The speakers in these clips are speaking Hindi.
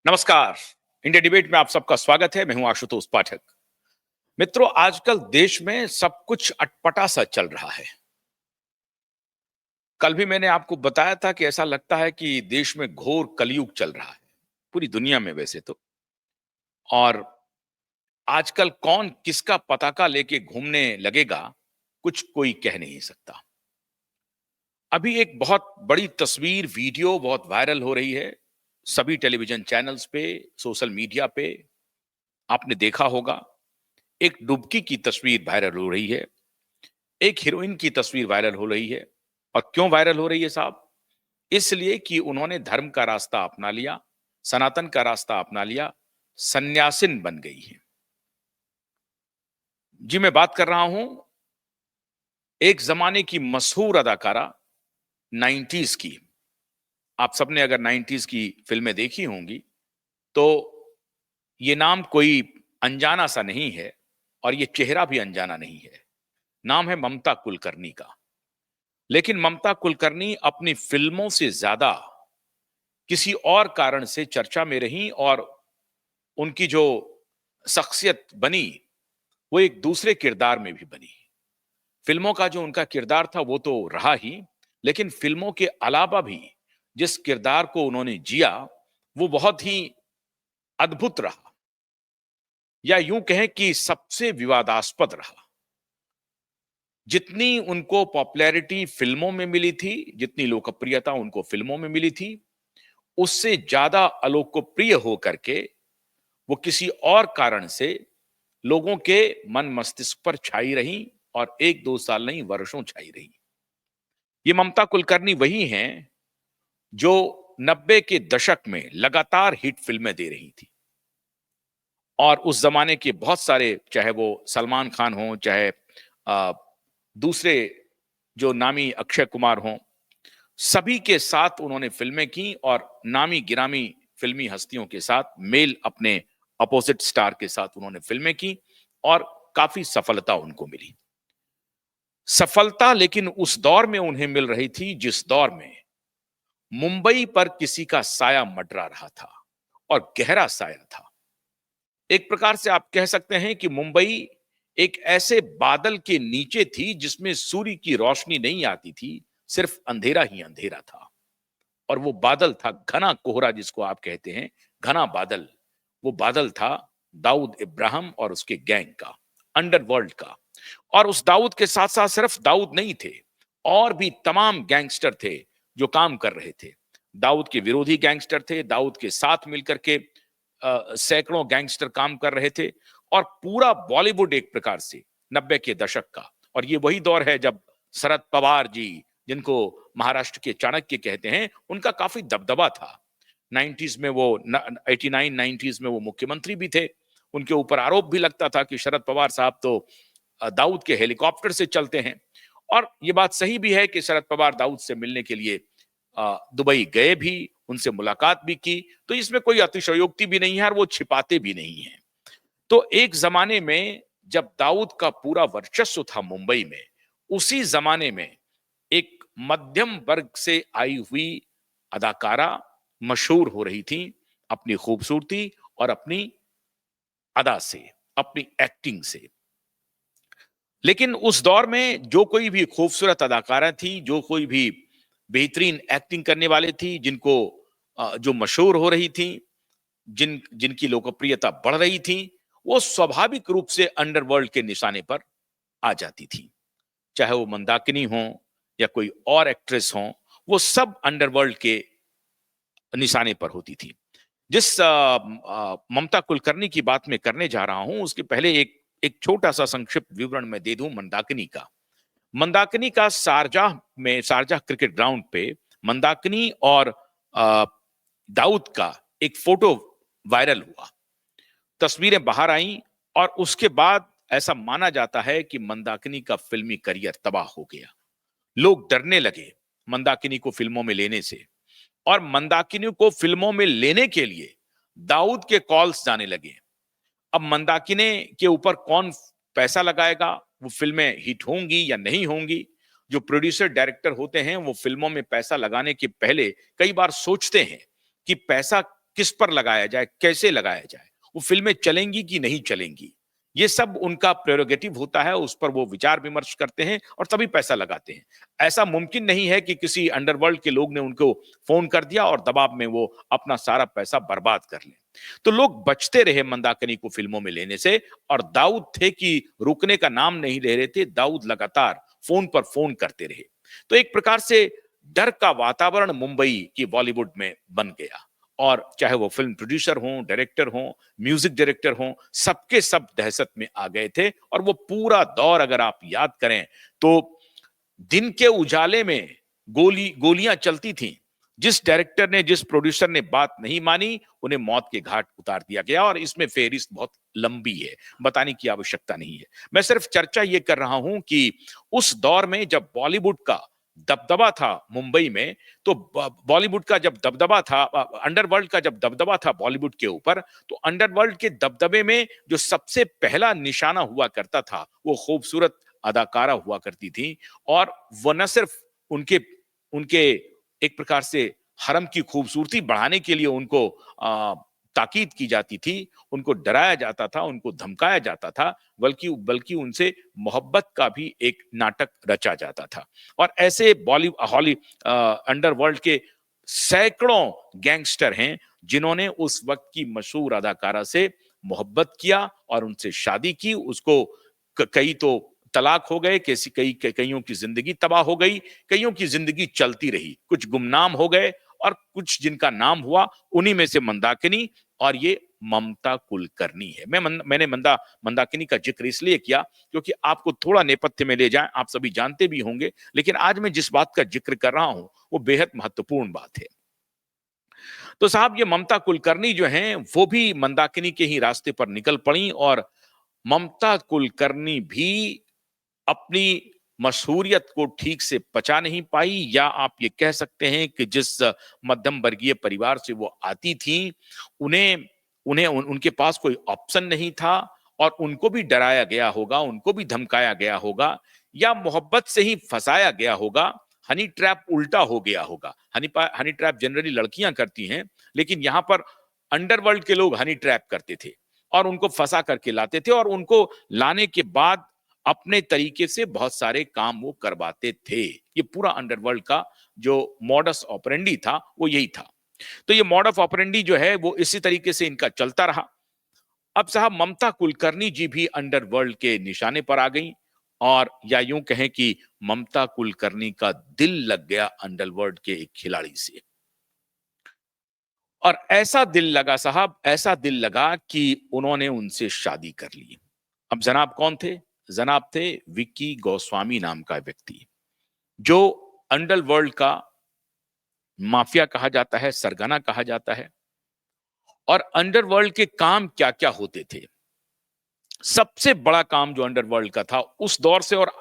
नमस्कार। इंडिया डिबेट में आप सबका स्वागत है। मैं हूं आशुतोष पाठक। मित्रों, आजकल देश में सब कुछ अटपटा सा चल रहा है। कल भी मैंने आपको बताया था कि ऐसा लगता है कि देश में घोर कलयुग चल रहा है, पूरी दुनिया में वैसे तो। और आजकल कौन किसका पताका लेके घूमने लगेगा, कुछ कोई कह नहीं सकता। अभी एक बहुत बड़ी तस्वीर, वीडियो बहुत वायरल हो रही है, सभी टेलीविजन चैनल्स पे, सोशल मीडिया पे। आपने देखा होगा, एक डुबकी की तस्वीर वायरल हो रही है, एक हीरोइन की तस्वीर वायरल हो रही है। और क्यों वायरल हो रही है साहब? इसलिए कि उन्होंने धर्म का रास्ता अपना लिया, सनातन का रास्ता अपना लिया, सन्यासिन बन गई है। जी, मैं बात कर रहा हूं एक जमाने की मशहूर अदाकारा, 90s की। आप सबने अगर 90s की फिल्में देखी होंगी तो ये नाम कोई अनजाना सा नहीं है और ये चेहरा भी अनजाना नहीं है। नाम है ममता कुलकर्णी का। लेकिन ममता कुलकर्णी अपनी फिल्मों से ज्यादा किसी और कारण से चर्चा में रहीं और उनकी जो शख्सियत बनी वो एक दूसरे किरदार में भी बनी। फिल्मों का जो उनका किरदार था वो तो रहा ही, लेकिन फिल्मों के अलावा भी जिस किरदार को उन्होंने जिया वो बहुत ही अद्भुत रहा, या यूं कहें कि सबसे विवादास्पद रहा। जितनी उनको पॉपुलैरिटी फिल्मों में मिली थी, जितनी लोकप्रियता उनको फिल्मों में मिली थी, उससे ज्यादा अलोकप्रिय होकर के वो किसी और कारण से लोगों के मन मस्तिष्क पर छाई रही और 1-2 साल नहीं, वर्षों छाई रही। ये ममता कुलकर्णी वही हैं जो 90 के दशक में लगातार हिट फिल्में दे रही थी और उस जमाने के बहुत सारे, चाहे वो सलमान खान हो, चाहे दूसरे जो नामी अक्षय कुमार हों, सभी के साथ उन्होंने फिल्में की और नामी गिरामी फिल्मी हस्तियों के साथ मेल, अपने अपोजिट स्टार के साथ उन्होंने फिल्में की और काफी सफलता उनको मिली। सफलता लेकिन उस दौर में उन्हें मिल रही थी जिस दौर में मुंबई पर किसी का साया मंडरा रहा था और गहरा साया था। एक प्रकार से आप कह सकते हैं कि मुंबई एक ऐसे बादल के नीचे थी जिसमें सूर्य की रोशनी नहीं आती थी, सिर्फ अंधेरा ही अंधेरा था। और वो बादल था घना कोहरा, जिसको आप कहते हैं घना बादल। वो बादल था दाऊद इब्राहिम और उसके गैंग का, अंडरवर्ल्ड का। और उस दाऊद के साथ साथ सिर्फ दाऊद नहीं थे, और भी तमाम गैंगस्टर थे जो काम कर रहे थे। दाऊद के विरोधी गैंगस्टर थे, दाऊद के साथ मिलकर के सैकड़ों गैंगस्टर काम कर रहे थे। और पूरा बॉलीवुड एक प्रकार से 90 के दशक का, और ये वही दौर है जब शरद पवार जी, जिनको महाराष्ट्र के चाणक्य कहते हैं, उनका काफी दबदबा था। 90s में वो 89 90s में वो मुख्यमंत्री भी थे। उनके ऊपर आरोप भी लगता था कि शरद पवार साहब तो दाऊद के हेलीकॉप्टर से चलते हैं। और ये बात सही भी है कि शरद पवार दाऊद से मिलने के लिए दुबई गए भी, उनसे मुलाकात भी की। तो इसमें कोई अतिशयोक्ति भी नहीं है और वो छिपाते भी नहीं है। तो एक जमाने में जब दाऊद का पूरा वर्चस्व था मुंबई में, उसी जमाने में एक मध्यम वर्ग से आई हुई अदाकारा मशहूर हो रही थी अपनी खूबसूरती और अपनी अदा से, अपनी एक्टिंग से। लेकिन उस दौर में जो कोई भी खूबसूरत अदाकारा थी, जो कोई भी बेहतरीन एक्टिंग करने वाले थी, जिनको जो मशहूर हो रही थी, जिनकी लोकप्रियता बढ़ रही थी, वो स्वाभाविक रूप से अंडरवर्ल्ड के निशाने पर आ जाती थी। चाहे वो मंदाकिनी हो या कोई और एक्ट्रेस हो, वो सब अंडरवर्ल्ड के निशाने पर होती थी। जिस ममता कुलकर्णी की बात मैं करने जा रहा हूं, उसके पहले एक एक छोटा सा संक्षिप्त विवरण मैं दे दूं मंदाकिनी का। मंदाकिनी का शारजाह क्रिकेट ग्राउंड पे मंदाकिनी और अ, दाऊद का एक फोटो वायरल हुआ, तस्वीरें बाहर आईं और उसके बाद ऐसा माना जाता है कि मंदाकिनी का फिल्मी करियर तबाह हो गया। लोग डरने लगे मंदाकिनी को फिल्मों में लेने से, और मंदाकिनी को फिल्मों में लेने के लिए दाऊद के कॉल्स जाने लगे। अब मंदाकिनी के ऊपर कौन पैसा लगाएगा, वो फिल्में हिट होंगी या नहीं होंगी? जो प्रोड्यूसर डायरेक्टर होते हैं वो फिल्मों में पैसा लगाने के पहले कई बार सोचते हैं कि पैसा किस पर लगाया जाए, कैसे लगाया जाए, वो फिल्में चलेंगी कि नहीं चलेंगी, ये सब उनका प्रेरोगेटिव होता है, उस पर वो विचार विमर्श करते हैं और तभी पैसा लगाते हैं। ऐसा मुमकिन नहीं है कि किसी अंडरवर्ल्ड के लोग ने उनको फोन कर दिया और दबाव में वो अपना सारा पैसा बर्बाद कर लें। तो लोग बचते रहे मंदाकिनी को फिल्मों में लेने से, और दाऊद थे कि रुकने का नाम नहीं ले रहे थे। दाऊद लगातार फोन पर फोन करते रहे। तो एक प्रकार से डर का वातावरण मुंबई की बॉलीवुड में बन गया, और चाहे वो फिल्म प्रोड्यूसर हों, डायरेक्टर हों, म्यूजिक डायरेक्टर हों, सबके सब दहशत में आ गए थे। और वो पूरा दौर अगर आप याद करें तो दिन के उजाले में गोलियां चलती थीं। जिस डायरेक्टर ने, जिस प्रोड्यूसर ने बात नहीं मानी, उन्हें मौत के घाट उतार दिया गया। और इसमें फेहरिस्त बहुत लंबी है, बताने की आवश्यकता नहीं है। मैं सिर्फ चर्चा ये कर रहा हूं कि उस दौर में जब बॉलीवुड का दबदबा था मुंबई में, तो बॉलीवुड का जब दबदबा था, अंडरवर्ल्ड का जब दबदबा था बॉलीवुड के ऊपर, तो अंडरवर्ल्ड के दबदबे में जो सबसे पहला निशाना हुआ करता था, वो खूबसूरत अदाकारा हुआ करती थी। और वो न सिर्फ उनके उनके एक प्रकार से हरम की खूबसूरती बढ़ाने के लिए उनको ताकीद की जाती थी, उनको डराया जाता था, उनको धमकाया जाता था, बल्कि बल्कि उनसे मोहब्बत का भी एक नाटक रचा जाता था। और ऐसे अंडरवर्ल्ड के सैकड़ों गैंगस्टर हैं जिन्होंने उस वक्त की मशहूर अदाकारा से मोहब्बत किया और उनसे शादी की। उसको कई तो तलाक हो गए, कईयों की जिंदगी तबाह हो गई, कईयों की जिंदगी चलती रही, कुछ गुमनाम हो गए, और कुछ जिनका नाम हुआ, उन्हीं में से मंदाकिनी और ये ममता कुलकर्णी है। मैंने मंदाकिनी का जिक्र इसलिए किया क्योंकि आपको थोड़ा नेपथ्य में ले जाएं, आप सभी जानते भी होंगे, लेकिन आज मैं जिस बात का जिक्र कर रहा हूं वो बेहद महत्वपूर्ण बात है। तो साहब, ये ममता कुलकर्णी जो हैं वो भी मंदाकिनी के ही रास्ते पर निकल पड़ी, और ममता कुलकर्णी भी अपनी मशहूरियत को ठीक से पचा नहीं पाई, या आप ये कह सकते हैं कि जिस मध्यम वर्गीय परिवार से वो आती थी, उन्हें उनके पास कोई ऑप्शन नहीं था, और उनको भी डराया गया होगा, उनको भी धमकाया गया होगा, या मोहब्बत से ही फंसाया गया होगा। हनी ट्रैप उल्टा हो गया होगा। हनी ट्रैप जनरली लड़कियां करती हैं, लेकिन यहां पर अंडरवर्ल्ड के लोग हनी ट्रैप करते थे और उनको फंसा करके लाते थे, और उनको लाने के बाद अपने तरीके से बहुत सारे काम वो करवाते थे। ये पूरा अंडरवर्ल्ड का जो मॉडस ऑपरेंडी था वो यही था। तो ये मॉडस ऑपरेंडी जो है वो इसी तरीके से इनका चलता रहा। अब साहब, ममता कुलकर्णी जी भी अंडरवर्ल्ड के निशाने पर आ गई, और या यूं कहें कि ममता कुलकर्णी का दिल लग गया अंडरवर्ल्ड के एक खिलाड़ी से। और ऐसा दिल लगा साहब, ऐसा दिल लगा कि उन्होंने उनसे शादी कर ली। अब जनाब कौन थे? जनाब थे विक्की गोस्वामी नाम का व्यक्ति, जो अंडरवर्ल्ड का माफिया कहा जाता है, सरगना कहा जाता है। और अंडरवर्ल्ड के काम क्या क्या होते थे? सबसे बड़ा काम जो अंडरवर्ल्ड का था उस दौर से, और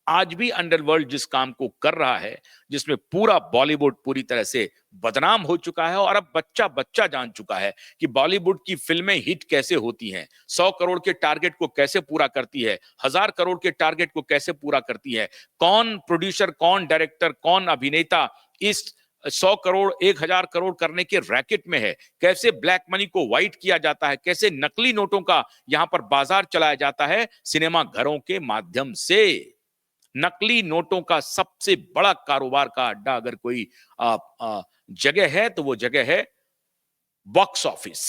आज भी अंडरवर्ल्ड जिस काम को कर रहा है, जिसमें पूरा बॉलीवुड पूरी तरह से बदनाम हो चुका है, और अब बच्चा बच्चा जान चुका है कि बॉलीवुड की फिल्में हिट कैसे होती हैं, 100 करोड़ के टारगेट को कैसे पूरा करती है, 1000 करोड़ के टारगेट को कैसे पूरा करती है, कौन प्रोड्यूसर, कौन डायरेक्टर, कौन अभिनेता इस 100 करोड़ 1000 करोड़ करने के रैकेट में है, कैसे ब्लैक मनी को व्हाइट किया जाता है, कैसे नकली नोटों का यहां पर बाजार चलाया जाता है सिनेमा घरों के माध्यम से। नकली नोटों का सबसे बड़ा कारोबार का अड्डा अगर कोई जगह है तो वो जगह है बॉक्स ऑफिस,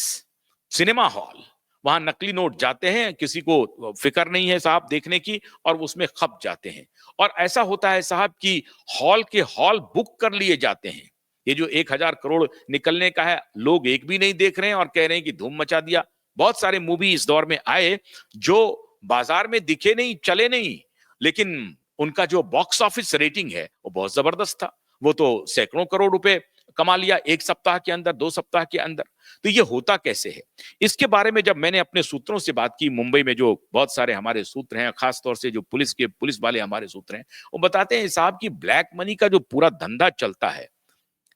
सिनेमा हॉल। वहां नकली नोट जाते हैं, किसी को फिक्र नहीं है साहब देखने की, और उसमें खप जाते हैं। और ऐसा होता है साहब कि हॉल के हॉल बुक कर लिए जाते हैं। ये जो 1000 करोड़ निकलने का है, लोग एक भी नहीं देख रहे हैं और कह रहे हैं कि धूम मचा दिया। बहुत सारे मूवी इस दौर में आए जो बाजार में दिखे नहीं, चले नहीं, लेकिन उनका जो बॉक्स ऑफिस रेटिंग है वो बहुत जबरदस्त था। वो तो सैकड़ों करोड़ रुपए कमा लिया एक सप्ताह के अंदर, 2 सप्ताह के अंदर। तो ये होता कैसे है? इसके बारे में जब मैंने अपने सूत्रों से बात की, मुंबई में जो बहुत सारे हमारे सूत्र हैं, खास तौर से जो पुलिस वाले हमारे सूत्र हैं, वो बताते हैं साहब कि ब्लैक मनी का जो पूरा धंधा चलता है,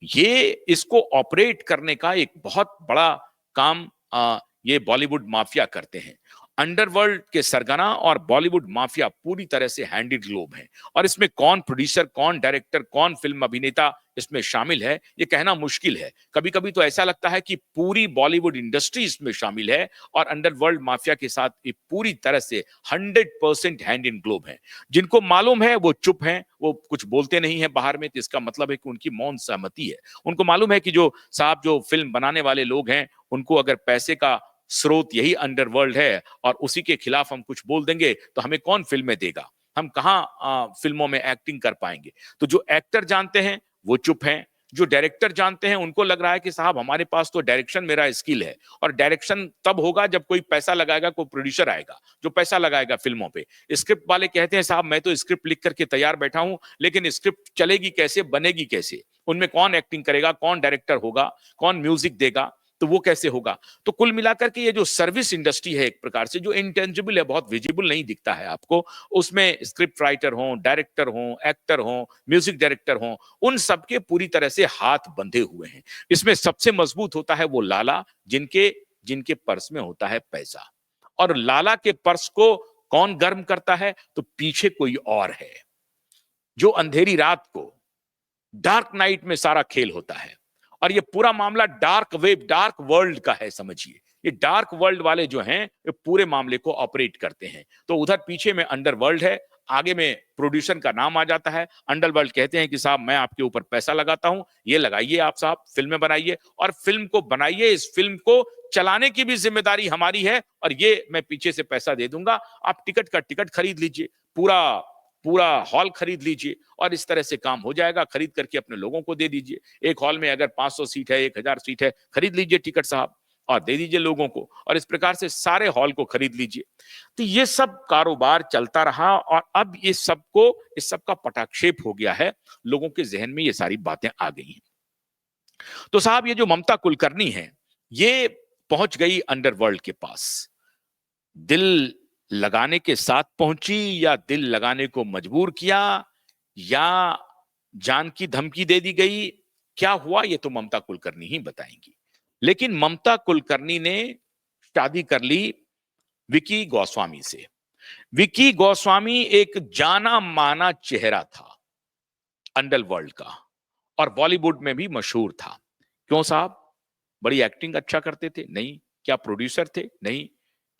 ये इसको ऑपरेट करने का एक बहुत बड़ा काम ये बॉलीवुड माफिया करते हैं। अंडरवर्ल्ड के सरगना और बॉलीवुड माफिया पूरी तरह से हैंडेड ग्लोब हैं, और इसमें कौन प्रोड्यूसर, कौन डायरेक्टर, कौन फिल्म अभिनेता इसमें शामिल है ये कहना मुश्किल है। कभी कभी तो ऐसा लगता है कि पूरी बॉलीवुड इंडस्ट्री इसमें शामिल है और अंडरवर्ल्ड माफिया के साथ ये पूरी तरह से 100% हैंड इन ग्लोब है। जिनको मालूम है वो चुप हैं, वो कुछ बोलते नहीं है बाहर में, तो इसका मतलब है कि उनकी मौन सहमति है। उनको मालूम है कि जो साहब जो फिल्म बनाने वाले लोग हैं उनको अगर पैसे का स्रोत यही अंडरवर्ल्ड है और उसी के खिलाफ हम कुछ बोल देंगे तो हमें कौन फिल्में देगा, हम कहां फिल्मों में एक्टिंग कर पाएंगे। तो जो एक्टर जानते हैं वो चुप हैं, जो डायरेक्टर जानते हैं उनको लग रहा है कि साहब हमारे पास तो डायरेक्शन मेरा स्किल है, और डायरेक्शन तब होगा जब कोई पैसा लगाएगा, कोई प्रोड्यूसर आएगा जो पैसा लगाएगा फिल्मों पे। स्क्रिप्ट वाले कहते हैं साहब मैं तो स्क्रिप्ट लिख करके तैयार बैठा हूं, लेकिन स्क्रिप्ट चलेगी कैसे, बनेगी कैसे, उनमें कौन एक्टिंग करेगा, कौन डायरेक्टर होगा, कौन म्यूजिक देगा, तो वो कैसे होगा। तो कुल मिलाकर के ये जो सर्विस इंडस्ट्री है एक प्रकार से जो इंटेंजिबल है, बहुत विजिबल नहीं दिखता है आपको, उसमें स्क्रिप्ट राइटर हो, डायरेक्टर हो, एक्टर हो, म्यूजिक डायरेक्टर हो, उन सबके पूरी तरह से हाथ बंधे हुए हैं। इसमें सबसे मजबूत होता है वो लाला जिनके जिनके पर्स में होता है पैसा, और लाला के पर्स को कौन गर्म करता है, तो पीछे कोई और है जो अंधेरी रात को, डार्क नाइट में सारा खेल होता है। और ये पूरा मामला डार्क वेब, डार्क वर्ल्ड का है समझिए। ये डार्क वर्ल्ड वाले जो हैं ये पूरे मामले को ऑपरेट करते हैं। तो उधर पीछे में अंडरवर्ल्ड है, आगे में प्रोड्यूसर का नाम आ जाता है। अंडरवर्ल्ड कहते हैं कि साहब मैं आपके ऊपर पैसा लगाता हूं, ये लगाइए आप साहब, फिल्में बनाइए, और फिल्म को बनाइए, इस फिल्म को चलाने की भी जिम्मेदारी हमारी है, और ये मैं पीछे से पैसा दे दूंगा, आप टिकट का टिकट खरीद लीजिए, पूरा पूरा हॉल खरीद लीजिए, और इस तरह से काम हो जाएगा। खरीद करके अपने लोगों को दे दीजिए। एक हॉल में अगर 500 सीट है, 1000 सीट है, खरीद लीजिए टिकट साहब और दे दीजिए लोगों को, और इस प्रकार से सारे हॉल को खरीद लीजिए। तो ये सब कारोबार चलता रहा, और अब इस सब का पटाक्षेप हो गया है, लोगों के जहन में ये सारी बातें आ गई हैं। तो साहब ये जो ममता कुलकर्णी है ये पहुंच गई अंडरवर्ल्ड के पास। दिल लगाने के साथ पहुंची या दिल लगाने को मजबूर किया या जान की धमकी दे दी गई, क्या हुआ ये तो ममता कुलकर्णी ही बताएंगी। लेकिन ममता कुलकर्णी ने शादी कर ली विकी गोस्वामी से। विकी गोस्वामी एक जाना माना चेहरा था अंडरवर्ल्ड का, और बॉलीवुड में भी मशहूर था। क्यों साहब? बड़ी एक्टिंग अच्छा करते थे? नहीं। क्या प्रोड्यूसर थे? नहीं।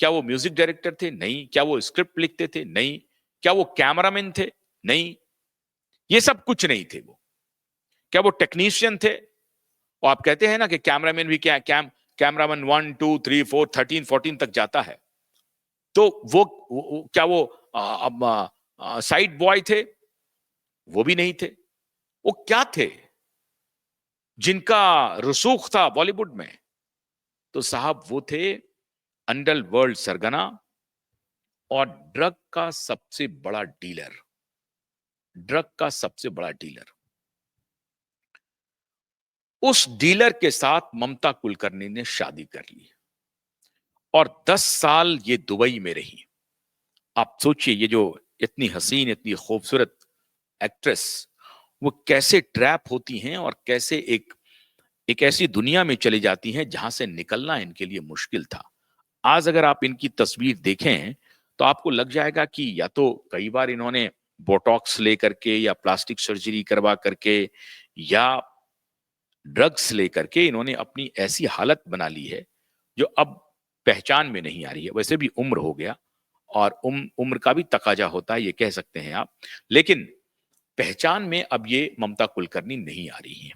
क्या वो म्यूजिक डायरेक्टर थे? नहीं। क्या वो स्क्रिप्ट लिखते थे? नहीं। क्या वो कैमरामैन थे? नहीं। ये सब कुछ नहीं थे वो। क्या वो टेक्नीशियन थे? और आप कहते हैं ना कि कैमरामैन भी क्या कैमरामैन 1 2 3 4 13 14 तक जाता है। तो क्या वो साइड बॉय थे? वो भी नहीं थे। वो क्या थे जिनका रसूख था बॉलीवुड में? तो साहब वो थे अंडरवर्ल्ड सरगना और ड्रग का सबसे बड़ा डीलर। ड्रग का सबसे बड़ा डीलर। उस डीलर के साथ ममता कुलकर्णी ने शादी कर ली और 10 साल ये दुबई में रही। आप सोचिए ये जो इतनी हसीन, इतनी खूबसूरत एक्ट्रेस, वो कैसे ट्रैप होती हैं और कैसे एक ऐसी दुनिया में चली जाती हैं जहां से निकलना इनके लिए मुश्किल था। आज अगर आप इनकी तस्वीर देखें तो आपको लग जाएगा कि या तो कई बार इन्होंने बोटॉक्स लेकर के या प्लास्टिक सर्जरी करवा करके या ड्रग्स लेकर के इन्होंने अपनी ऐसी हालत बना ली है जो अब पहचान में नहीं आ रही है। वैसे भी उम्र हो गया और उम्र का भी तकाजा होता है, ये कह सकते हैं आप, लेकिन पहचान में अब ये ममता कुलकर्णी नहीं आ रही है।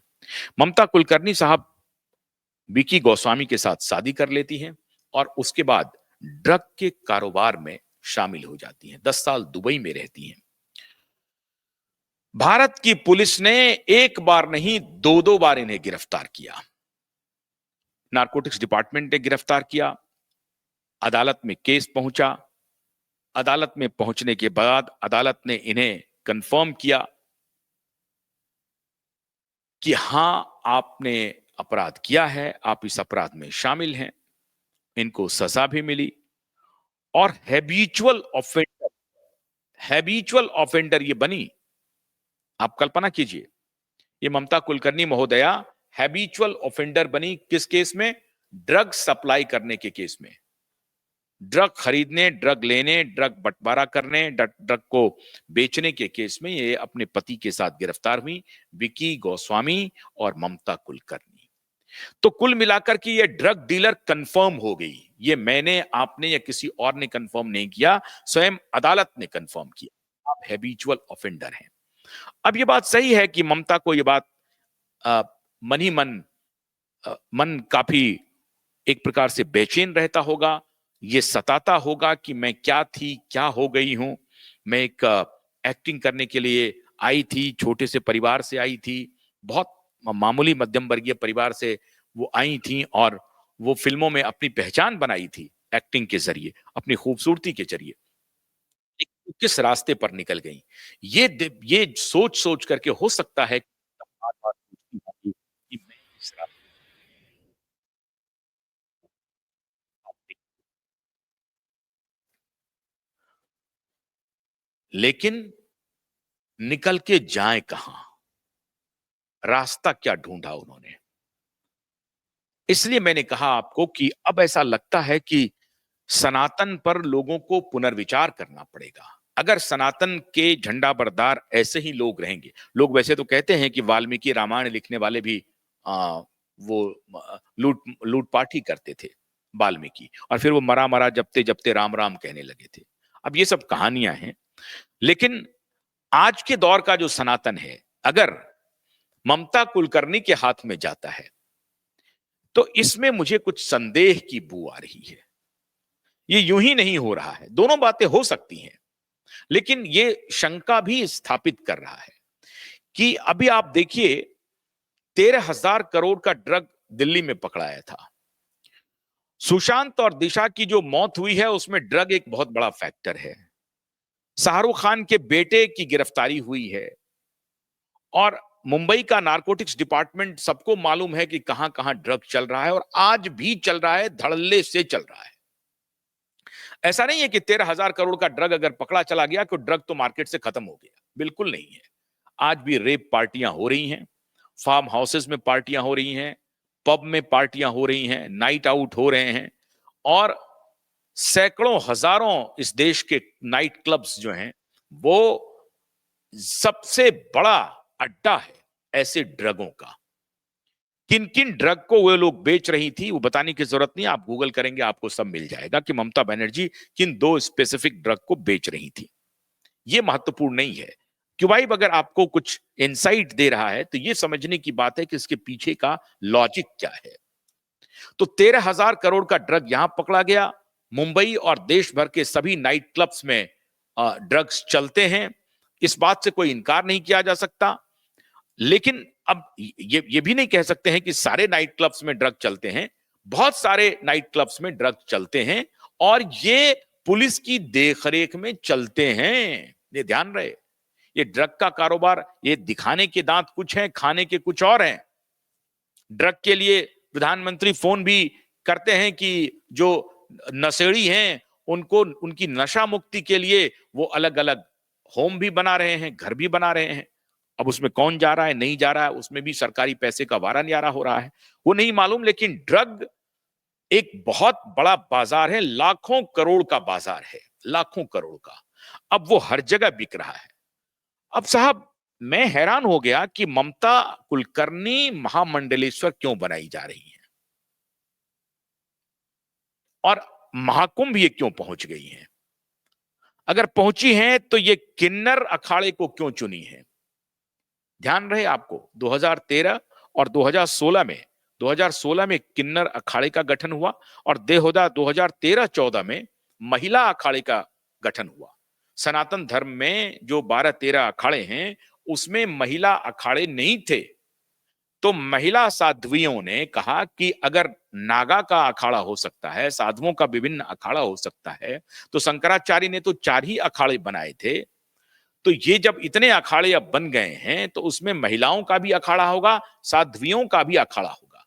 ममता कुलकर्णी साहब विकी गोस्वामी के साथ शादी कर लेती हैं और उसके बाद ड्रग के कारोबार में शामिल हो जाती हैं। 10 साल दुबई में रहती हैं। भारत की पुलिस ने एक बार नहीं 2-2 बार इन्हें गिरफ्तार किया। नारकोटिक्स डिपार्टमेंट ने गिरफ्तार किया, अदालत में केस पहुंचा, अदालत में पहुंचने के बाद अदालत ने इन्हें कंफर्म किया कि हां आपने अपराध किया है, आप इस अपराध में शामिल हैं। इनको सजा भी मिली और हैबिचुअल ऑफेंडर ये बनी। आप कल्पना कीजिए, ये ममता कुलकर्णी महोदया हैबिचुअल ऑफेंडर बनी किस केस में? ड्रग सप्लाई करने के केस में। ड्रग खरीदने, ड्रग लेने, ड्रग बंटवारा करने, ड्रग को बेचने के केस में ये अपने पति के साथ गिरफ्तार हुई, विकी गोस्वामी और ममता कुलकर्णी। तो कुल मिलाकर के ये ड्रग डीलर कंफर्म हो गई। ये मैंने, आपने या किसी और ने कंफर्म नहीं किया, स्वयं अदालत ने कंफर्म किया। आप हैबिचुअल ऑफेंडर हैं। अब ये बात सही है कि ममता को ये बात अ, मन ही मन मन काफी एक प्रकार से बेचैन रहता होगा, ये सताता होगा कि मैं क्या थी, क्या हो गई हूं। मैं एक एक्टिंग करने के लिए आई थी, छोटे से परिवार से आई थी, बहुत मामूली मध्यम वर्गीय परिवार से वो आई थी और वो फिल्मों में अपनी पहचान बनाई थी एक्टिंग के जरिए, अपनी खूबसूरती के जरिए। लेकिन किस रास्ते पर निकल गई, ये सोच सोच करके हो सकता है कि बार-बार सोचती होंगी कि मैं इस रास्ते पर, लेकिन निकल के जाएं कहां, रास्ता क्या ढूंढा उन्होंने। इसलिए मैंने कहा आपको कि अब ऐसा लगता है कि सनातन पर लोगों को पुनर्विचार करना पड़ेगा। अगर सनातन के झंडा बरदार ऐसे ही लोग रहेंगे, लोग वैसे तो कहते हैं कि वाल्मीकि रामायण लिखने वाले भी वो लूटपाट ही करते थे, वाल्मीकि, और फिर वो मरा मरा जपते जपते राम राम कहने लगे थे। अब ये सब कहानियां हैं, लेकिन आज के दौर का जो सनातन है, अगर ममता कुलकर्णी के हाथ में जाता है तो इसमें मुझे कुछ संदेह की बू आ रही है। ये यूं ही नहीं हो रहा है, दोनों बातें हो सकती हैं, लेकिन ये शंका भी स्थापित कर रहा है कि अभी आप देखिए, 13,000 करोड़ का ड्रग दिल्ली में पकड़ाया था। सुशांत और दिशा की जो मौत हुई है उसमें ड्रग एक बहुत बड़ा फैक्टर है। शाहरुख खान के बेटे की गिरफ्तारी हुई है, और मुंबई का नारकोटिक्स डिपार्टमेंट, सबको मालूम है कि कहां कहां ड्रग चल रहा है, और आज भी चल रहा है, धड़ल्ले से चल रहा है। ऐसा नहीं है कि 13,000 करोड़ का ड्रग अगर पकड़ा चला गया तो ड्रग तो मार्केट से खत्म हो गया, बिल्कुल नहीं है। आज भी रेप पार्टियां हो रही हैं, फार्म हाउसेस में पार्टियां हो रही हैं, पब में पार्टियां हो रही हैं, नाइट आउट हो रहे हैं, और सैकड़ों हजारों इस देश के नाइट क्लब्स जो हैं, वो सबसे बड़ा अड्डा है ऐसे ड्रगों का। किन किन ड्रग को वे लोग बेच रही थी वो बताने की जरूरत नहीं, आप गूगल करेंगे आपको सब मिल जाएगा कि ममता बनर्जी किन दो स्पेसिफिक ड्रग को बेच रही थी। ये महत्वपूर्ण नहीं है। क्यों अगर आपको कुछ इंसाइट दे रहा है तो ये समझने की बात है कि इसके पीछे का लॉजिक क्या है। तो 13,000 करोड़ का ड्रग यहां पकड़ा गया। मुंबई और देश भर के सभी नाइट क्लब्स में ड्रग्स चलते हैं, इस बात से कोई इनकार नहीं किया जा सकता। लेकिन अब ये भी नहीं कह सकते हैं कि सारे नाइट क्लब्स में ड्रग चलते हैं। बहुत सारे नाइट क्लब्स में ड्रग चलते हैं, और ये पुलिस की देखरेख में चलते हैं। ये ध्यान रहे, ये ड्रग का कारोबार, ये दिखाने के दांत कुछ हैं, खाने के कुछ और हैं। ड्रग के लिए प्रधानमंत्री फोन भी करते हैं कि जो नशेड़ी हैं उनको, उनकी नशा मुक्ति के लिए वो अलग अलग होम भी बना रहे हैं, घर भी बना रहे हैं। अब उसमें कौन जा रहा है, नहीं जा रहा है, उसमें भी सरकारी पैसे का वारा न्यारा हो रहा है, वो नहीं मालूम। लेकिन ड्रग एक बहुत बड़ा बाजार है, लाखों करोड़ का बाजार है, लाखों करोड़ का। अब वो हर जगह बिक रहा है। अब साहब, मैं हैरान हो गया कि ममता कुलकर्णी महामंडलेश्वर क्यों बनाई जा रही है, और महाकुंभ ये क्यों पहुंच गई हैं। अगर पहुंची हैं तो ये किन्नर अखाड़े को क्यों चुनी है। ध्यान रहे आपको, 2013 और 2016 में किन्नर अखाड़े का गठन हुआ, और 2013-14 में महिला अखाड़े का गठन हुआ। सनातन धर्म में जो 12-13 अखाड़े हैं उसमें महिला अखाड़े नहीं थे। तो महिला साध्वियों ने कहा कि अगर नागा का अखाड़ा हो सकता है, साधुओं का विभिन्न अखाड़ा हो सकता है, तो शंकराचार्य ने तो 4 ही अखाड़े बनाए थे। तो ये जब इतने अखाड़े अब बन गए हैं तो उसमें महिलाओं का भी अखाड़ा होगा, साध्वियों का भी अखाड़ा होगा,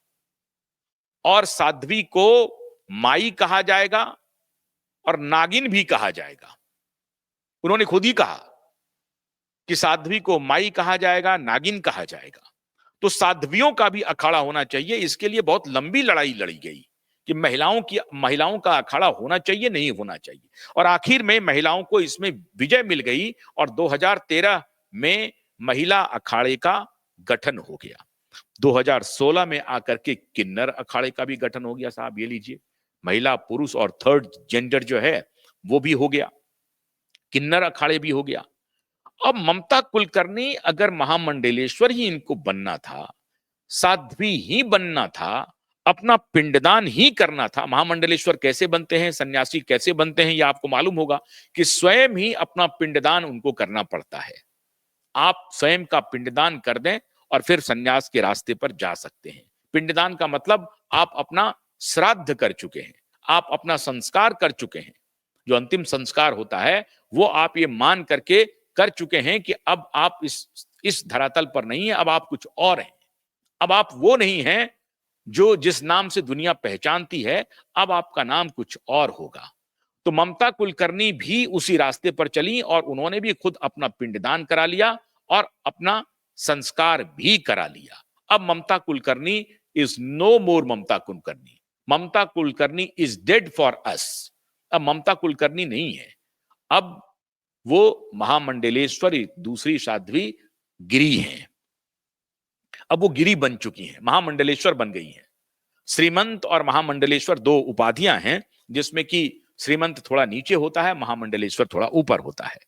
और साध्वी को माई कहा जाएगा और नागिन भी कहा जाएगा। उन्होंने खुद ही कहा कि साध्वी को माई कहा जाएगा, नागिन कहा जाएगा। तो साध्वियों का भी अखाड़ा होना चाहिए, इसके लिए बहुत लंबी लड़ाई लड़ी गई कि महिलाओं का अखाड़ा होना चाहिए, नहीं होना चाहिए। और आखिर में महिलाओं को इसमें विजय मिल गई और 2013 में महिला अखाड़े का गठन हो गया। 2016 में आकर के किन्नर अखाड़े का भी गठन हो गया साहब, ये लीजिए। महिला, पुरुष और थर्ड जेंडर जो है वो भी हो गया, किन्नर अखाड़े भी हो गया। अब ममता कुलकर्णी अगर महामंडलेश्वर ही इनको बनना था, साध्वी ही बनना था, अपना पिंडदान ही करना था। महामंडलेश्वर कैसे बनते हैं, सन्यासी कैसे बनते हैं, ये आपको मालूम होगा कि स्वयं ही अपना पिंडदान उनको करना पड़ता है। आप स्वयं का पिंडदान कर दें और फिर सन्यास के रास्ते पर जा सकते हैं। पिंडदान का मतलब आप अपना श्राद्ध कर चुके हैं, आप अपना संस्कार कर चुके हैं। जो अंतिम संस्कार होता है वो आप ये मान करके कर चुके हैं कि अब आप इस धरातल पर नहीं है, अब आप कुछ और हैं। अब आप वो नहीं हैं जो जिस नाम से दुनिया पहचानती है, अब आपका नाम कुछ और होगा। तो ममता कुलकर्णी भी उसी रास्ते पर चली और उन्होंने भी खुद अपना पिंडदान करा लिया और अपना संस्कार भी करा लिया। अब Mamta Kulkarni is no more Mamta Kulkarni. Mamta Kulkarni is dead for us. अब ममता कुलकर्णी नहीं है, अब वो महामंडलेश्वरी दूसरी साध्वी गिरी हैं। अब वो गिरी बन चुकी हैं, महामंडलेश्वर बन गई हैं। श्रीमंत और महामंडलेश्वर दो उपाधियां हैं, जिसमें कि श्रीमंत थोड़ा नीचे होता है, महामंडलेश्वर थोड़ा ऊपर होता है।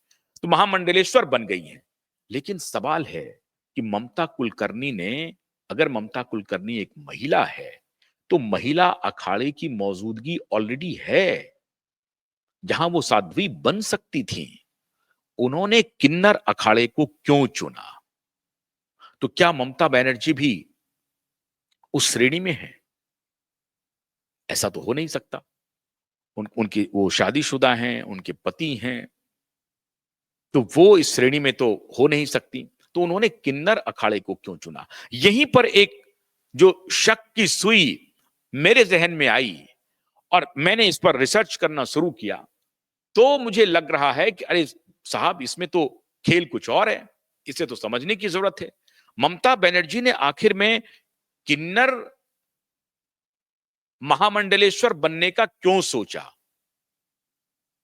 तो महामंडलेश्वर बन गई हैं। लेकिन सवाल है कि ममता कुलकर्णी ने, अगर ममता कुलकर्णी एक महिला है तो महिला अखाड़े की मौजूदगी ऑलरेडी है जहां वो साध्वी बन सकती थी। उन्होंने किन्नर अखाड़े को क्यों चुना? तो क्या ममता बनर्जी भी उस श्रेणी में है? ऐसा तो हो नहीं सकता। उनकी वो शादीशुदा हैं, उनके पति हैं, तो वो इस श्रेणी में तो हो नहीं सकती। तो उन्होंने किन्नर अखाड़े को क्यों चुना? यहीं पर एक जो शक की सुई मेरे जहन में आई और मैंने इस पर रिसर्च करना शुरू किया, तो मुझे लग रहा है कि अरे साहब, इसमें तो खेल कुछ और है, इसे तो समझने की जरूरत है। ममता बनर्जी ने आखिर में किन्नर महामंडलेश्वर बनने का क्यों सोचा?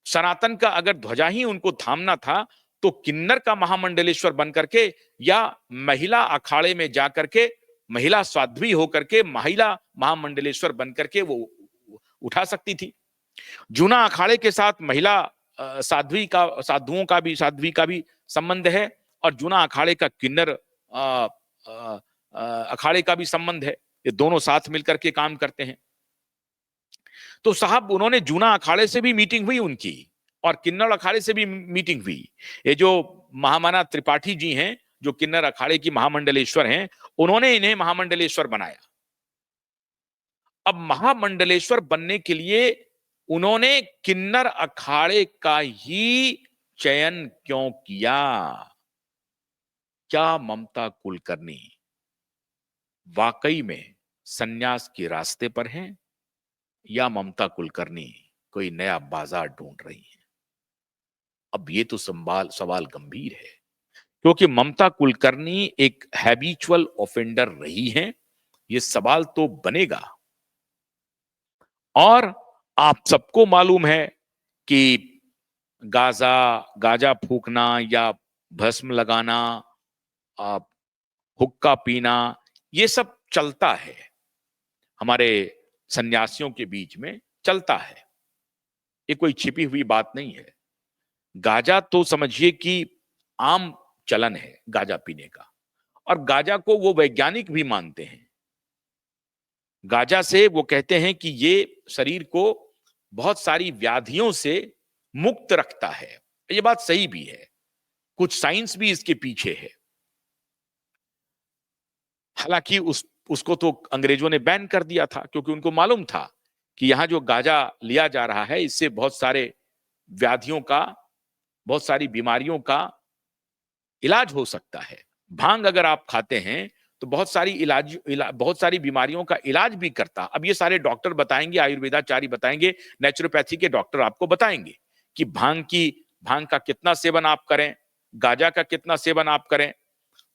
सनातन का अगर ध्वजा ही उनको थामना था तो किन्नर का महामंडलेश्वर बन करके या महिला अखाड़े में जाकर के महिला साध्वी होकर के महिला महामंडलेश्वर बन करके वो उठा सकती थी। जूना अखाड़े के साथ महिला साध्वी का भी संबंध है और जूना अखाड़े का किन्नर अखाड़े का भी संबंध है। ये दोनों साथ मिलकर के काम करते हैं। तो साहब, उन्होंने जूना अखाड़े से भी मीटिंग हुई उनकी और किन्नर अखाड़े से भी मीटिंग हुई। ये जो महामाना त्रिपाठी जी हैं, जो किन्नर अखाड़े की महामंडलेश्वर हैं, उन्होंने इन्हें महामंडलेश्वर बनाया। अब महामंडलेश्वर बनने के लिए उन्होंने किन्नर अखाड़े का ही चयन क्यों किया? क्या ममता कुलकर्णी वाकई में सन्यास के रास्ते पर हैं या ममता कुलकर्णी कोई नया बाजार ढूंढ रही है? अब ये तो सवाल गंभीर है, क्योंकि ममता कुलकर्णी एक हैबिचुअल ऑफेंडर रही हैं। ये सवाल तो बनेगा। और आप सबको मालूम है कि गाजा फूकना या भस्म लगाना, हुक्का पीना, ये सब चलता है, हमारे सन्यासियों के बीच में चलता है। ये कोई छिपी हुई बात नहीं है। गाजा तो समझिए कि आम चलन है गाजा पीने का, और गाजा को वो वैज्ञानिक भी मानते हैं। गाजा से वो कहते हैं कि ये शरीर को बहुत सारी व्याधियों से मुक्त रखता है। ये बात सही भी है, कुछ साइंस भी इसके पीछे है। हालांकि उसको तो अंग्रेजों ने बैन कर दिया था, क्योंकि उनको मालूम था कि यहां जो गाजा लिया जा रहा है इससे बहुत सारे व्याधियों का, बहुत सारी बीमारियों का इलाज हो सकता है। भांग अगर आप खाते हैं तो बहुत सारी बीमारियों का इलाज भी करता। अब ये सारे डॉक्टर बताएंगे, आयुर्वेदाचार्य बताएंगे, नेचुरोपैथी के डॉक्टर आपको बताएंगे कि भांग का कितना सेवन आप करें, गाजा का कितना सेवन आप करें,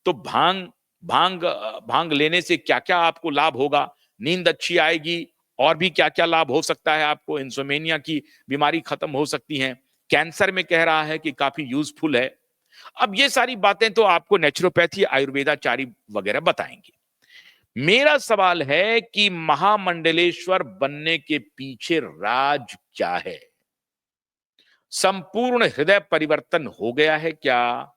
तो भांग लेने से क्या क्या आपको लाभ होगा। नींद अच्छी आएगी, और भी क्या क्या लाभ हो सकता है आपको, इंसोमेनिया की बीमारी खत्म हो सकती है, कैंसर में कह रहा है कि काफी यूजफुल है। अब ये सारी बातें तो आपको नेचुरोपैथी, आयुर्वेदाचारी वगैरह बताएंगे। मेरा सवाल है कि महामंडलेश्वर बनने के पीछे राज क्या है? संपूर्ण हृदय परिवर्तन हो गया है क्या?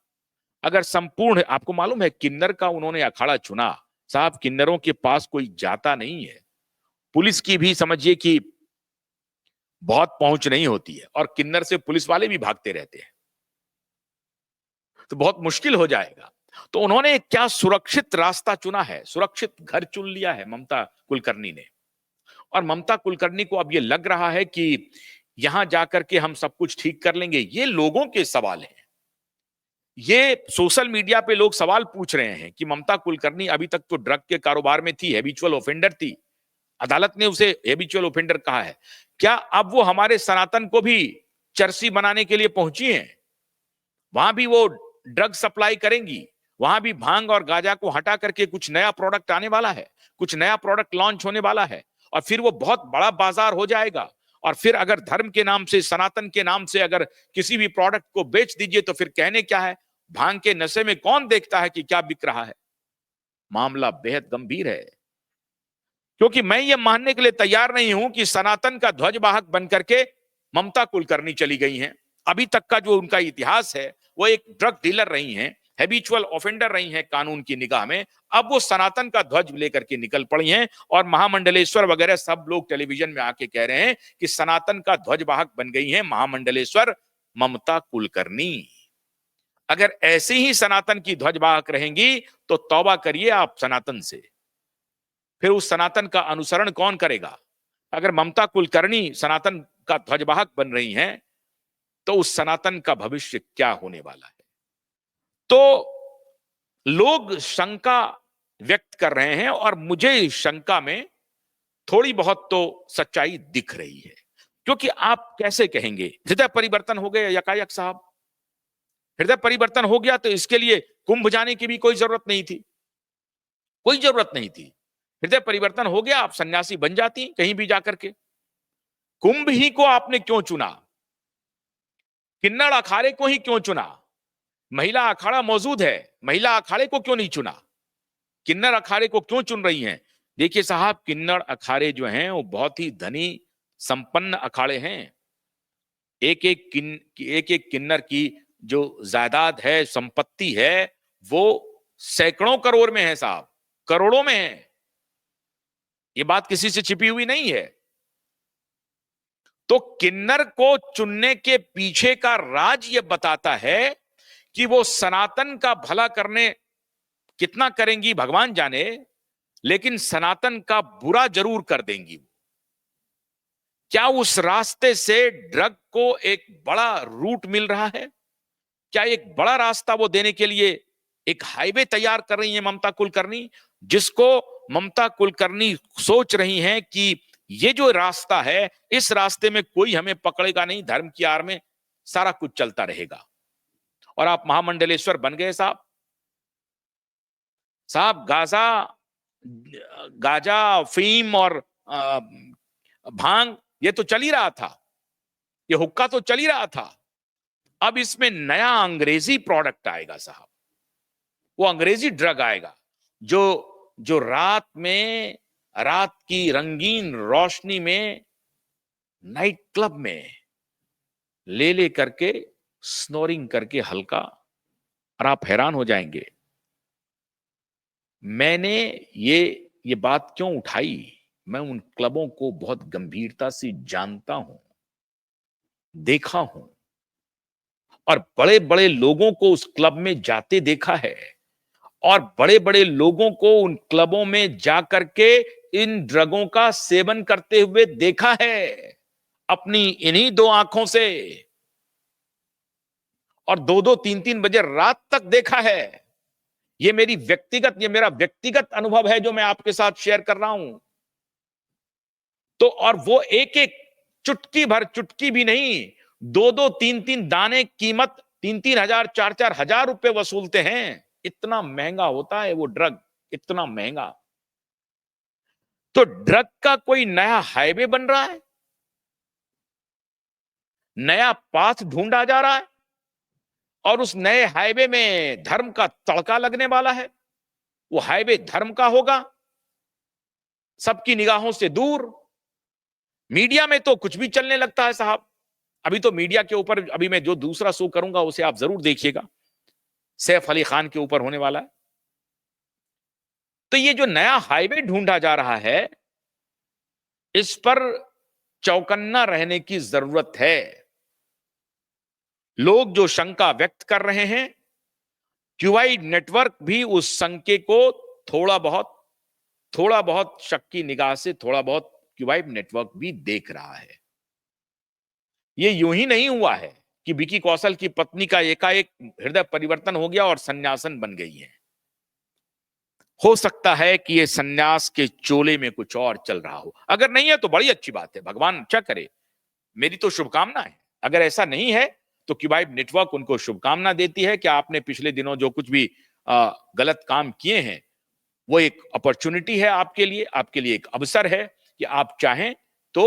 अगर संपूर्ण, आपको मालूम है किन्नर का उन्होंने अखाड़ा चुना, साहब किन्नरों के पास कोई जाता नहीं है, पुलिस की भी समझिए कि बहुत पहुंच नहीं होती है, और किन्नर से पुलिस वाले भी भागते रहते हैं, तो बहुत मुश्किल हो जाएगा। तो उन्होंने क्या सुरक्षित रास्ता चुना है, सुरक्षित घर चुन लिया है ममता कुलकर्णी ने। और ममता कुलकर्णी को अब ये लग रहा है कि यहां जाकर के हम सब कुछ ठीक कर लेंगे। ये लोगों के सवाल हैं, ये सोशल मीडिया पे लोग सवाल पूछ रहे हैं कि ममता कुलकर्णी अभी तक तो ड्रग के कारोबार में थी, हैबिचुअल ऑफेंडर थी, अदालत ने उसे हैबिचुअल ऑफेंडर कहा है, क्या अब वो हमारे सनातन को भी चर्सी बनाने के लिए पहुंची हैं? वहां भी वो ड्रग सप्लाई करेंगी, वहां भी भांग और गांजा को हटा करके कुछ नया प्रोडक्ट आने वाला है, कुछ नया प्रोडक्ट लॉन्च होने वाला है, और फिर वो बहुत बड़ा बाजार हो जाएगा। और फिर अगर धर्म के नाम से, सनातन के नाम से अगर किसी भी प्रोडक्ट को बेच दीजिए तो फिर कहने क्या है? भांग के नशे में कौन देखता है कि क्या बिक रहा है? मामला बेहद गंभीर है, क्योंकि मैं ये मानने के लिए तैयार नहीं हूं कि सनातन का ध्वजवाहक बनकर के ममता कुलकर्णी चली गई हैं। अभी तक का जो उनका इतिहास है, वो एक ड्रग डीलर रही हैं, हैबिचुअल ऑफेंडर रही हैं कानून की निगाह में। अब वो सनातन का ध्वज लेकर के निकल पड़ी हैं, और महामंडलेश्वर वगैरह सब लोग टेलीविजन में आके कह रहे हैं कि सनातन का ध्वजवाहक बन गई है महामंडलेश्वर ममता कुलकर्णी। अगर ऐसे ही सनातन की ध्वजवाहक रहेंगी तो तौबा करिए आप सनातन से, फिर उस सनातन का अनुसरण कौन करेगा? अगर ममता कुलकर्णी सनातन का ध्वजवाहक बन रही हैं तो उस सनातन का भविष्य क्या होने वाला है? तो लोग शंका व्यक्त कर रहे हैं, और मुझे इस शंका में थोड़ी बहुत तो सच्चाई दिख रही है। क्योंकि आप कैसे कहेंगे हृदय परिवर्तन हो गया यकायक साहब? हृदय परिवर्तन हो गया तो इसके लिए कुंभ जाने की भी कोई जरूरत नहीं थी, कोई जरूरत नहीं थी। हृदय परिवर्तन हो गया, आप सन्यासी बन जाती कहीं भी जाकर के। कुंभ ही को आपने क्यों चुना? किन्नड़ अखाड़े को ही क्यों चुना? महिला अखाड़ा मौजूद है, महिला अखाड़े को क्यों नहीं चुना? किन्नर अखाड़े को क्यों चुन रही हैं? देखिए साहब, किन्नड़ अखाड़े जो हैं वो बहुत ही धनी संपन्न अखाड़े हैं। एक एक किन्नर की जो जायदाद है, संपत्ति है, वो सैकड़ों करोड़ में है साहब, करोड़ों में है। ये बात किसी से छिपी हुई नहीं है। तो किन्नर को चुनने के पीछे का राज ये बताता है कि वो सनातन का भला करने कितना करेंगी भगवान जाने, लेकिन सनातन का बुरा जरूर कर देंगी। क्या उस रास्ते से ड्रग को एक बड़ा रूट मिल रहा है? क्या एक बड़ा रास्ता वो देने के लिए एक हाईवे तैयार कर रही है ममता कुलकर्णी, जिसको ममता कुलकर्णी सोच रही हैं कि ये जो रास्ता है, इस रास्ते में कोई हमें पकड़ेगा नहीं, धर्म की आड़ में सारा कुछ चलता रहेगा। और आप महामंडलेश्वर बन गए साहब। साहब गाजा, गाजा, अफीम और भांग ये तो चल ही रहा था, ये हुक्का तो चल ही रहा था। अब इसमें नया अंग्रेजी प्रोडक्ट आएगा साहब, वो अंग्रेजी ड्रग आएगा जो जो रात में, रात की रंगीन रोशनी में, नाइट क्लब में ले ले करके स्नोरिंग करके हल्का, और आप हैरान हो जाएंगे। मैंने ये बात क्यों उठाई? मैं उन क्लबों को बहुत गंभीरता से जानता हूं, देखा हूं, और बड़े बड़े लोगों को उस क्लब में जाते देखा है, और बड़े बड़े लोगों को उन क्लबों में जाकर के इन ड्रगों का सेवन करते हुए देखा है, अपनी इन्हीं दो आंखों से, और दो दो तीन तीन बजे रात तक देखा है। ये मेरा व्यक्तिगत अनुभव है जो मैं आपके साथ शेयर कर रहा हूं। तो और वो एक एक चुटकी भर, चुटकी भी नहीं, दो दो तीन तीन दाने कीमत, तीन तीन हजार, चार चार हजार रुपए वसूलते हैं। इतना महंगा होता है वो ड्रग, इतना महंगा। तो ड्रग का कोई नया हाईवे बन रहा है, नया पाथ ढूंढा जा रहा है, और उस नए हाईवे में धर्म का तड़का लगने वाला है। वो हाईवे धर्म का होगा, सबकी निगाहों से दूर। मीडिया में तो कुछ भी चलने लगता है साहब। अभी तो मीडिया के ऊपर, अभी मैं जो दूसरा शो करूंगा उसे आप जरूर देखिएगा, सैफ अली खान के ऊपर होने वाला है। तो ये जो नया हाईवे ढूंढा जा रहा है, इस पर चौकन्ना रहने की जरूरत है। लोग जो शंका व्यक्त कर रहे हैं, क्यूआई नेटवर्क भी उस शंके को थोड़ा बहुत शक की निगाह से, थोड़ा बहुत क्यूआई नेटवर्क भी देख रहा है। ये यूं ही नहीं हुआ है कि विकी कौशल की पत्नी का एकाएक हृदय परिवर्तन हो गया और सन्यासन बन गई है। हो सकता है कि ये सन्यास के चोले में कुछ और चल रहा हो। अगर नहीं है तो बड़ी अच्छी बात है, भगवान अच्छा करे, मेरी तो शुभकामना है। अगर ऐसा नहीं है तो क्यूबाइब नेटवर्क उनको शुभकामना देती है कि आपने पिछले दिनों जो कुछ भी गलत काम किए हैं, वो एक अपॉर्चुनिटी है आपके लिए एक अवसर है कि आप चाहें तो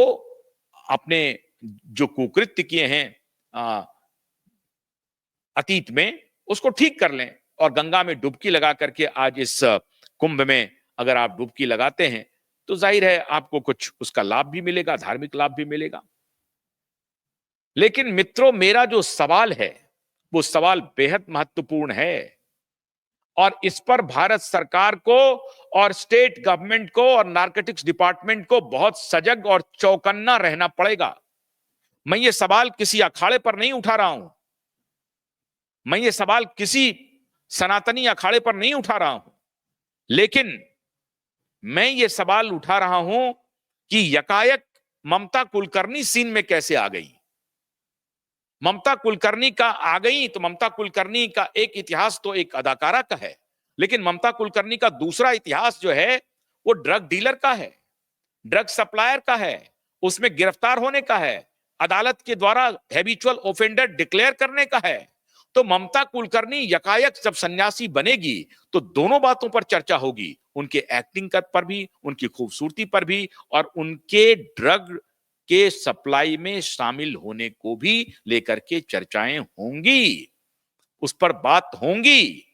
अपने जो कुकृत्य किए हैं अतीत में, उसको ठीक कर लें और गंगा में डुबकी लगा करके आज इस कुंभ में अगर आप डुबकी लगाते हैं तो जाहिर है आपको कुछ उसका लाभ भी मिलेगा, धार्मिक लाभ भी मिलेगा। लेकिन मित्रों, मेरा जो सवाल है वो सवाल बेहद महत्वपूर्ण है और इस पर भारत सरकार को और स्टेट गवर्नमेंट को और नारकोटिक्स डिपार्टमेंट को बहुत सजग और चौकन्ना रहना पड़ेगा। मैं ये सवाल किसी अखाड़े पर नहीं उठा रहा हूं, मैं ये सवाल किसी सनातनी अखाड़े पर नहीं उठा रहा हूं, लेकिन मैं ये सवाल उठा रहा हूं कि यकायक ममता कुलकर्णी सीन में कैसे आ गई। ममता कुलकर्णी का आ गई तो ममता कुलकर्णी का एक इतिहास तो एक अदाकारा का है, लेकिन ममता कुलकर्णी का दूसरा इतिहास जो है वो ड्रग डीलर का है, ड्रग सप्लायर का है, उसमें गिरफ्तार होने का है, अदालत के द्वारा हैबिचुअल ऑफेंडर डिक्लेयर करने का है। तो ममता कुलकर्णी यकायक जब सन्यासी बनेगी तो दोनों बातों पर चर्चा होगी, उनके एक्टिंग पर भी, उनकी खूबसूरती पर भी, और उनके ड्रग के सप्लाई में शामिल होने को भी लेकर के चर्चाएं होंगी, उस पर बात होंगी।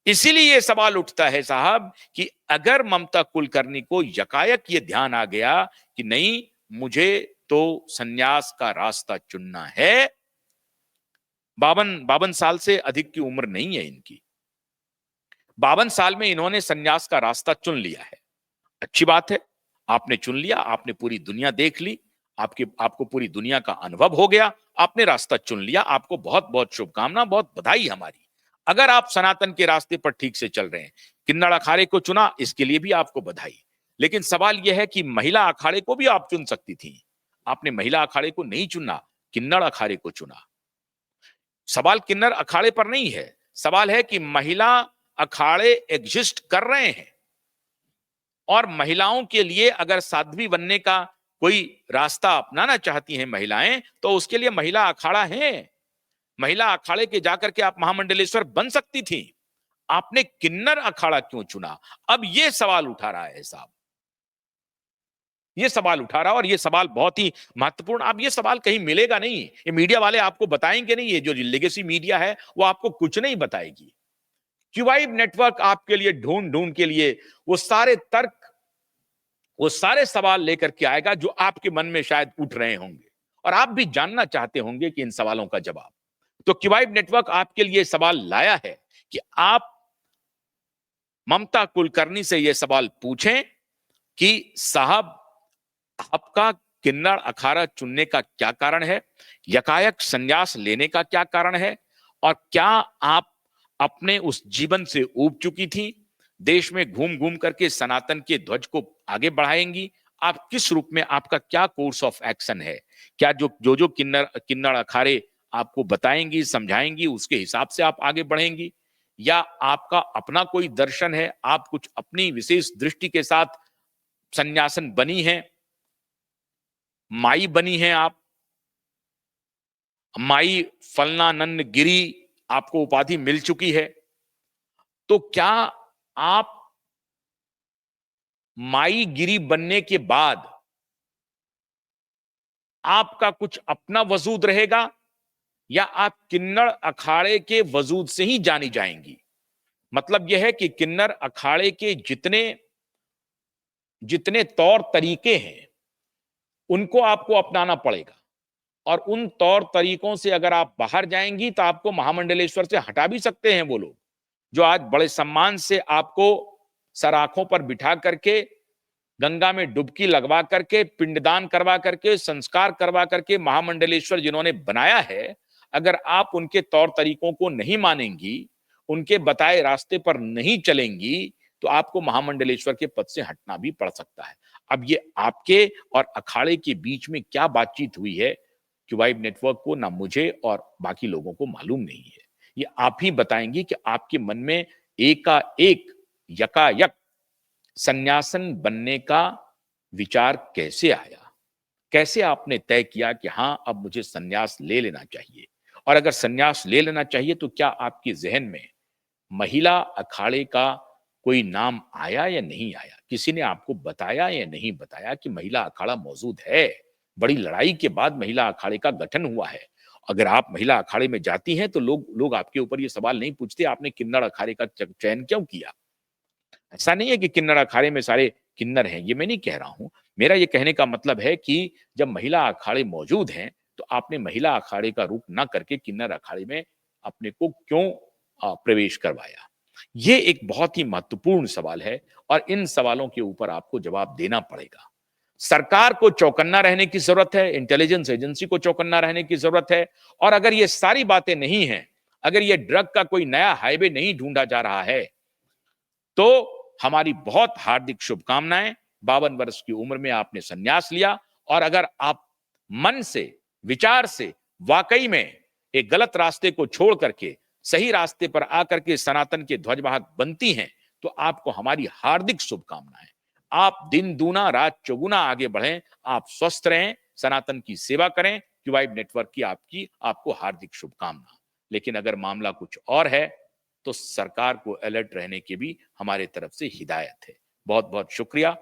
इसीलिए यह सवाल उठता है साहब कि अगर ममता कुलकर्णी को यकायक ये ध्यान आ गया कि नहीं, मुझे तो सन्यास का रास्ता चुनना है, 52 साल से अधिक की उम्र नहीं है इनकी, 52 साल में इन्होंने सन्यास का रास्ता चुन लिया है। अच्छी बात है, आपने चुन लिया, आपने पूरी दुनिया देख ली, आपको पूरी दुनिया का अनुभव हो गया, आपने रास्ता चुन लिया, आपको बहुत बहुत शुभकामना, बहुत बधाई हमारी। अगर आप सनातन के रास्ते पर ठीक से चल रहे हैं, किन्नड़ अखाड़े को चुना, इसके लिए भी आपको बधाई। लेकिन सवाल यह है कि महिला अखाड़े को भी आप चुन सकती थी, आपने महिला अखाड़े को नहीं चुना, किन्नड़ अखाड़े को चुना। सवाल किन्नर अखाड़े पर नहीं है, सवाल है कि महिला अखाड़े एग्जिस्ट कर रहे हैं और महिलाओं के लिए अगर साध्वी बनने का कोई रास्ता अपनाना चाहती हैं महिलाएं, तो उसके लिए महिला अखाड़ा है। महिला अखाड़े के जाकर के आप महामंडलेश्वर बन सकती थी, आपने किन्नर अखाड़ा क्यों चुना? अब यह सवाल उठा रहा है साहब, ये सवाल उठा रहा, और ये सवाल बहुत ही महत्वपूर्ण। अब ये सवाल कहीं मिलेगा नहीं, ये मीडिया वाले आपको बताएंगे नहीं, ये जो लेगेसी मीडिया है वो आपको कुछ नहीं बताएगी। क्यूबाइब नेटवर्क आपके लिए ढूंढ ढूंढ के लिए वो सारे तर्क, वो सारे सवाल लेकर के आएगा जो आपके मन में शायद उठ रहे होंगे और आप भी जानना चाहते होंगे कि इन सवालों का जवाब। तो क्यूबाइब नेटवर्क आपके लिए सवाल लाया है कि आप ममता कुलकर्णी से यह सवाल पूछें कि साहब, आपका किन्नर अखाड़ा चुनने का क्या कारण है, यकायक संन्यास लेने का क्या कारण है, और क्या आप अपने उस जीवन से ऊब चुकी थी, देश में घूम घूम करके सनातन के ध्वज को आगे बढ़ाएंगी, आप किस रूप में, आपका क्या कोर्स ऑफ एक्शन है, क्या जो किन्नर अखाड़े आपको बताएंगी, समझाएंगी, उसके हिसाब से आप आगे बढ़ेंगी, या आपका अपना कोई दर्शन है, आप कुछ अपनी विशेष दृष्टि के साथ सन्यासन बनी है, माई बनी है, आप माई फलनानंद गिरी आपको उपाधि मिल चुकी है, तो क्या आप माई गिरी बनने के बाद आपका कुछ अपना वजूद रहेगा या आप किन्नर अखाड़े के वजूद से ही जानी जाएंगी। मतलब यह है कि किन्नर अखाड़े के जितने जितने तौर तरीके हैं उनको आपको अपनाना पड़ेगा, और उन तौर तरीकों से अगर आप बाहर जाएंगी तो आपको महामंडलेश्वर से हटा भी सकते हैं वो लोग जो आज बड़े सम्मान से आपको सराखों पर बिठा करके गंगा में डुबकी लगवा करके पिंडदान करवा करके संस्कार करवा करके महामंडलेश्वर जिन्होंने बनाया है, अगर आप उनके तौर तरीकों को नहीं मानेंगी, उनके बताए रास्ते पर नहीं चलेंगी, तो आपको महामंडलेश्वर के पद से हटना भी पड़ सकता है। अब ये आपके और अखाड़े के बीच में क्या बातचीत हुई है, क्यूवाइब नेटवर्क को ना मुझे और बाकी लोगों को मालूम नहीं है। ये आप ही बताएंगे कि आपके मन में एकाएक यकायक सन्यासन बनने का विचार कैसे आया, कैसे आपने तय किया कि हां अब मुझे सन्यास ले लेना चाहिए, और अगर सन्यास ले लेना चाहिए तो क्या आपके जहन में महिला अखाड़े का कोई नाम आया या नहीं आया? किसी ने आपको बताया या नहीं बताया कि महिला अखाड़ा मौजूद है? बड़ी लड़ाई के बाद महिला अखाड़े का गठन हुआ है। अगर आप महिला अखाड़े में जाती हैं तो लोग आपके ऊपर ये सवाल नहीं पूछते आपने किन्नर अखाड़े का चयन क्यों किया। ऐसा नहीं है कि किन्नर अखाड़े में सारे किन्नर हैं, ये मैं नहीं कह रहा हूं। मेरा ये कहने का मतलब है कि जब महिला अखाड़े मौजूद हैं तो आपने महिला अखाड़े का रूप ना करके किन्नर अखाड़े में अपने को क्यों प्रवेश करवाया। ये एक बहुत ही महत्वपूर्ण सवाल है और इन सवालों के ऊपर आपको जवाब देना पड़ेगा। सरकार को चौकन्ना रहने की जरूरत है, इंटेलिजेंस एजेंसी को चौकन्ना रहने की जरूरत है, और अगर ये सारी बातें नहीं हैं, अगर ये ड्रग का कोई नया हाईवे नहीं ढूंढा जा रहा है, तो हमारी बहुत हार्दिक शुभकामनाएं। 52 वर्ष की उम्र में आपने संन्यास लिया, और अगर आप मन से विचार से वाकई में एक गलत रास्ते को छोड़ करके सही रास्ते पर आकर के सनातन के ध्वजवाहक बनती हैं तो आपको हमारी हार्दिक शुभकामनाएं। आप दिन दूना रात चौगुना आगे बढ़ें, आप स्वस्थ रहें, सनातन की सेवा करें। क्यूवाइब नेटवर्क की आपको हार्दिक शुभकामना। लेकिन अगर मामला कुछ और है तो सरकार को अलर्ट रहने की भी हमारे तरफ से हिदायत है। बहुत बहुत शुक्रिया।